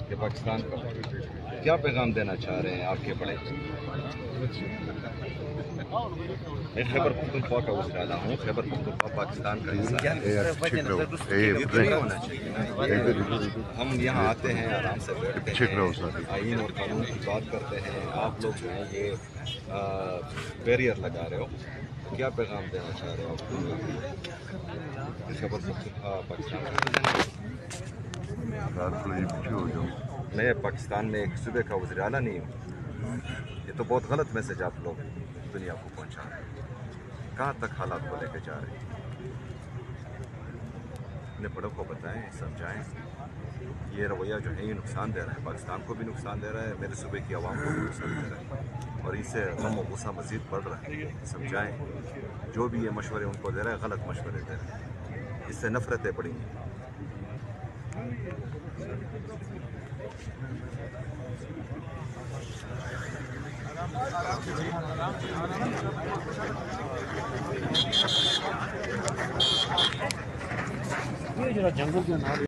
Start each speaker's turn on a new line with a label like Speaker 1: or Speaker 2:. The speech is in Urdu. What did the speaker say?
Speaker 1: کہ پاکستان کا کیا پیغام دینا چاہ رہے ہیں آپ کے بڑے؟ میں خیبر پختونخوا کا وزیر ہوں. خیبر پختونخوا پاکستان کا حصہ ہے. یہ تو نہیں ہونا چاہیے نا. ہم یہاں آتے ہیں، آرام سے بیٹھتے ہیں، آئین اور قانون کی بات کرتے ہیں. آپ لوگ جو ہیں یہ بیریئر لگا رہے ہو. کیا پیغام دینا چاہ رہے ہو آپ؟ خیبر پختونخوا پاکستان میں پاکستان میں ایک صوبے کا وزیر اعلیٰ نہیں ہوں. یہ تو بہت غلط میسج آپ لوگ دنیا کو پہنچا رہے ہیں. کہاں تک حالات کو لے کے جا رہے ہیں؟ اپنے بڑوں کو بتائیں، سمجھائیں. یہ رویہ جو ہے یہ نقصان دے رہا ہے، پاکستان کو بھی نقصان دے رہا ہے، میرے صوبے کی عوام کو بھی نقصان دے رہا ہے، اور اس سے غم و غصہ مزید بڑھ رہا ہے. سمجھائیں. جو بھی یہ مشورے ان کو دے رہا ہے غلط مشورے دے رہے ہیں. اس سے نفرتیں بڑھی ہیں.
Speaker 2: جنگل